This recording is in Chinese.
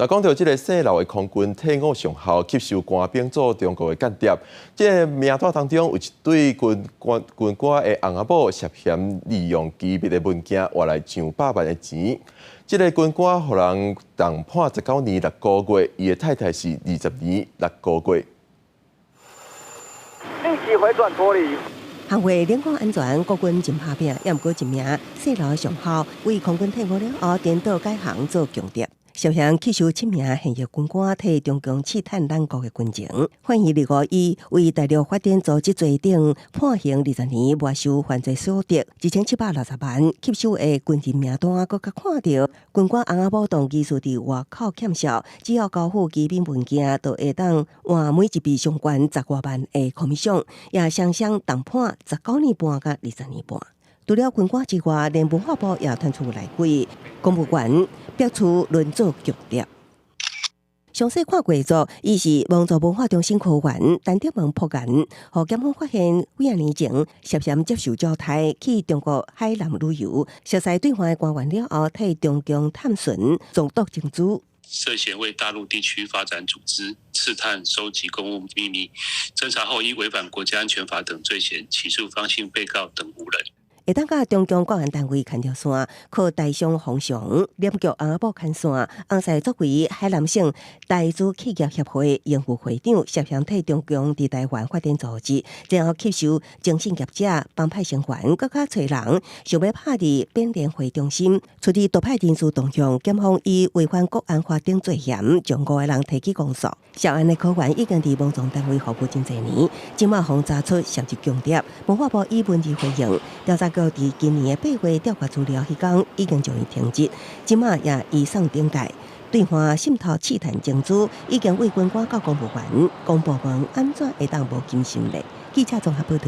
那讲到这个姓刘的空军退伍上校吸收官兵做中国的间谍，这个名单当中有一对军官的翁仔某涉嫌利用机密的文件换来上百万的钱。这个军官互人重判19年6个月，伊的太太是20年6个月。立即回转脱离。行为联邦安全国军真拍拼，也毋过一名姓刘的上校为空军退伍了后，颠倒改行做间谍。涉嫌吸收7名现役军官替中共刺探咱国的军情，反疑2伊为大陆发展组织罪等判刑20年，没收犯罪所得1760万，吸收的军人名单，搁较看到军官翁仔某同技术伫外口欠销，只要交付机密文件，就会当换每一笔上悬10多万的空米奖，也双双重判19年半到20年半。除了军官之外，连文化部也传出内鬼，公务员逼出轮做间谍。详细看过作，伊是王族文化中心科员，陈德文破案，互检方发现几啊年前涉嫌接受招待去中国海南旅游，熟悉对方的官员了后，替中共探寻中毒证据。涉嫌为大陆地区发展组织刺探、收集公务秘密，侦查后依违反国家安全法等罪嫌起诉方姓被告等5人。会当甲中共国安单位牵条线，靠大商方向廉局翁仔某牵线，红赛作为海南省大资企业协会营副会长，涉嫌替中共伫台湾发展组织，然后吸收精神业者、帮派成员，搁较找人想要拍伫变联会中心，处理毒派人士动向，检方以违反国安法等罪嫌，将5个人提起公诉。涉案的科员已经伫网状单位服务真侪年，今麦方查出涉及间谍，文化部以文字回应调查。到伫今年的8月调查资料，迄天已经将伊停职，即马也移送顶界。对方渗透刺探证据，已经为军官到公务员、公部门安怎会当无谨慎咧？记者综合报道。